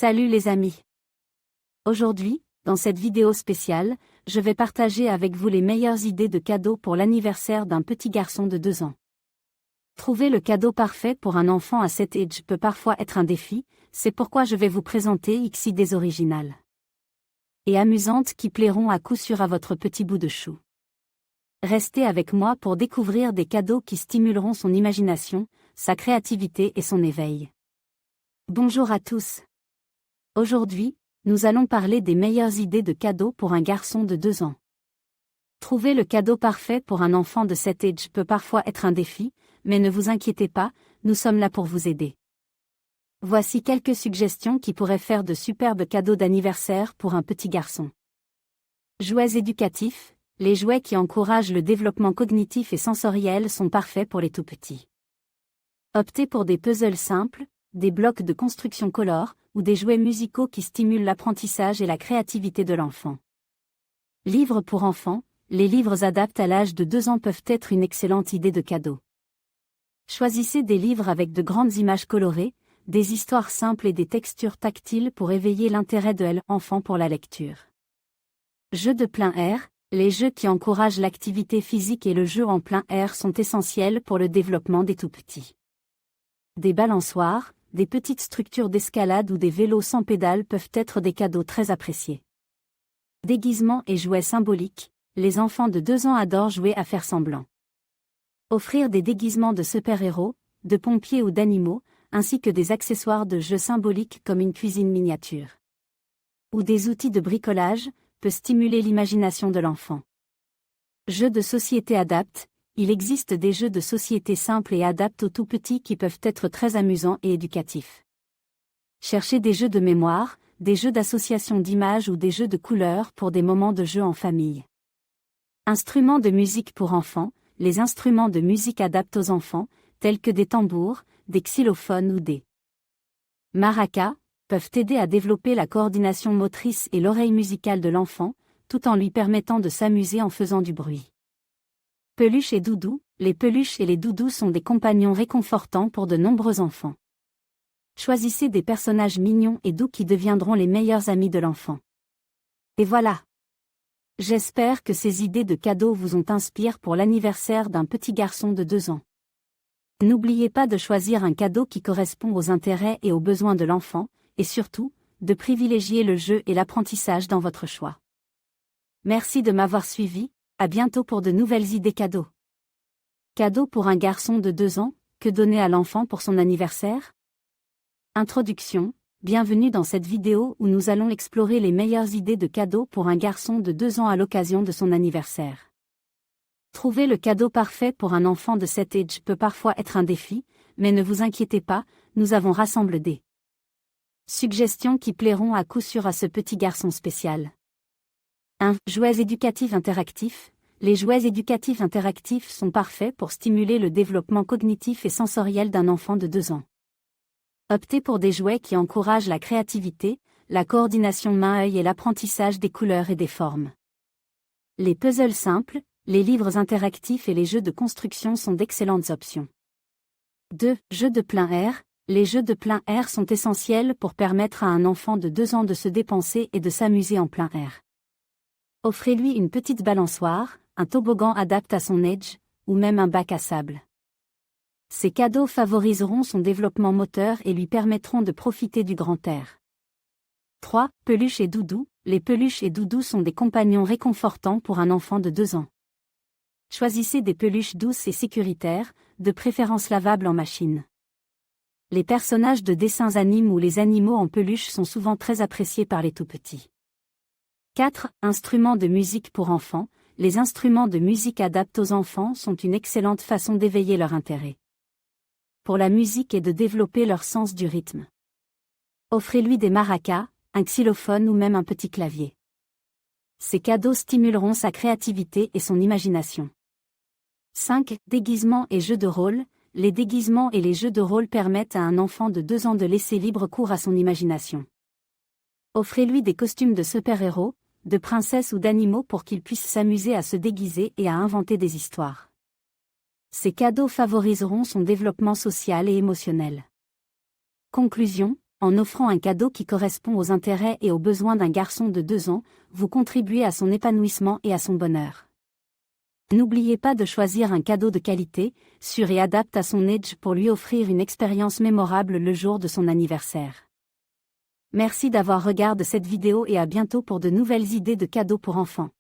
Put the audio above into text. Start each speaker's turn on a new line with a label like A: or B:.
A: Salut les amis. Aujourd'hui, dans cette vidéo spéciale, je vais partager avec vous les meilleures idées de cadeaux pour l'anniversaire d'un petit garçon de 2 ans. Trouver le cadeau parfait pour un enfant à cet âge peut parfois être un défi, c'est pourquoi je vais vous présenter X idées originales et amusantes qui plairont à coup sûr à votre petit bout de chou. Restez avec moi pour découvrir des cadeaux qui stimuleront son imagination, sa créativité et son éveil. Bonjour à tous. Aujourd'hui, nous allons parler des meilleures idées de cadeaux pour un garçon de 2 ans. Trouver le cadeau parfait pour un enfant de cet âge peut parfois être un défi, mais ne vous inquiétez pas, nous sommes là pour vous aider. Voici quelques suggestions qui pourraient faire de superbes cadeaux d'anniversaire pour un petit garçon. Jouets éducatifs, les jouets qui encouragent le développement cognitif et sensoriel sont parfaits pour les tout-petits. Optez pour des puzzles simples, des blocs de construction colores, ou des jouets musicaux qui stimulent l'apprentissage et la créativité de l'enfant. Livres pour enfants, les livres adaptés à l'âge de 2 ans peuvent être une excellente idée de cadeau. Choisissez des livres avec de grandes images colorées, des histoires simples et des textures tactiles pour éveiller l'intérêt de l'enfant pour la lecture. Jeux de plein air, les jeux qui encouragent l'activité physique et le jeu en plein air sont essentiels pour le développement des tout-petits. Des balançoires, des petites structures d'escalade ou des vélos sans pédales peuvent être des cadeaux très appréciés. Déguisements et jouets symboliques, les enfants de 2 ans adorent jouer à faire semblant. Offrir des déguisements de super-héros, de pompiers ou d'animaux, ainsi que des accessoires de jeux symboliques comme une cuisine miniature ou des outils de bricolage, peut stimuler l'imagination de l'enfant. Jeux de société adaptent. Il existe des jeux de société simples et adaptés aux tout-petits qui peuvent être très amusants et éducatifs. Cherchez des jeux de mémoire, des jeux d'association d'images ou des jeux de couleurs pour des moments de jeu en famille. Instruments de musique pour enfants, les instruments de musique adaptés aux enfants, tels que des tambours, des xylophones ou des maracas, peuvent aider à développer la coordination motrice et l'oreille musicale de l'enfant, tout en lui permettant de s'amuser en faisant du bruit. Peluches et doudous, les peluches et les doudous sont des compagnons réconfortants pour de nombreux enfants. Choisissez des personnages mignons et doux qui deviendront les meilleurs amis de l'enfant. Et voilà! J'espère que ces idées de cadeaux vous ont inspiré pour l'anniversaire d'un petit garçon de 2 ans. N'oubliez pas de choisir un cadeau qui correspond aux intérêts et aux besoins de l'enfant, et surtout, de privilégier le jeu et l'apprentissage dans votre choix. Merci de m'avoir suivi. À bientôt pour de nouvelles idées cadeaux. Cadeau pour un garçon de 2 ans, que donner à l'enfant pour son anniversaire? Introduction, bienvenue dans cette vidéo où nous allons explorer les meilleures idées de cadeaux pour un garçon de 2 ans à l'occasion de son anniversaire. Trouver le cadeau parfait pour un enfant de cet âge peut parfois être un défi, mais ne vous inquiétez pas, nous avons rassemblé des suggestions qui plairont à coup sûr à ce petit garçon spécial. 1. Jouets éducatifs interactifs. Les jouets éducatifs interactifs sont parfaits pour stimuler le développement cognitif et sensoriel d'un enfant de 2 ans. Optez pour des jouets qui encouragent la créativité, la coordination main-œil et l'apprentissage des couleurs et des formes. Les puzzles simples, les livres interactifs et les jeux de construction sont d'excellentes options. 2. Jeux de plein air. Les jeux de plein air sont essentiels pour permettre à un enfant de 2 ans de se dépenser et de s'amuser en plein air. Offrez-lui une petite balançoire, un toboggan adapté à son âge, ou même un bac à sable. Ces cadeaux favoriseront son développement moteur et lui permettront de profiter du grand air. 3. Peluches et doudous. Les peluches et doudous sont des compagnons réconfortants pour un enfant de 2 ans. Choisissez des peluches douces et sécuritaires, de préférence lavables en machine. Les personnages de dessins animés ou les animaux en peluche sont souvent très appréciés par les tout-petits. 4. Instruments de musique pour enfants. Les instruments de musique adaptés aux enfants sont une excellente façon d'éveiller leur intérêt pour la musique et de développer leur sens du rythme. Offrez-lui des maracas, un xylophone ou même un petit clavier. Ces cadeaux stimuleront sa créativité et son imagination. 5. Déguisements et jeux de rôle. Les déguisements et les jeux de rôle permettent à un enfant de 2 ans de laisser libre cours à son imagination. Offrez-lui des costumes de super-héros, de princesses ou d'animaux pour qu'il puisse s'amuser à se déguiser et à inventer des histoires. Ces cadeaux favoriseront son développement social et émotionnel. Conclusion, En offrant un cadeau qui correspond aux intérêts et aux besoins d'un garçon de 2 ans, vous contribuez à son épanouissement et à son bonheur. N'oubliez pas de choisir un cadeau de qualité, sûr et adapté à son âge pour lui offrir une expérience mémorable le jour de son anniversaire. Merci d'avoir regardé cette vidéo et à bientôt pour de nouvelles idées de cadeaux pour enfants.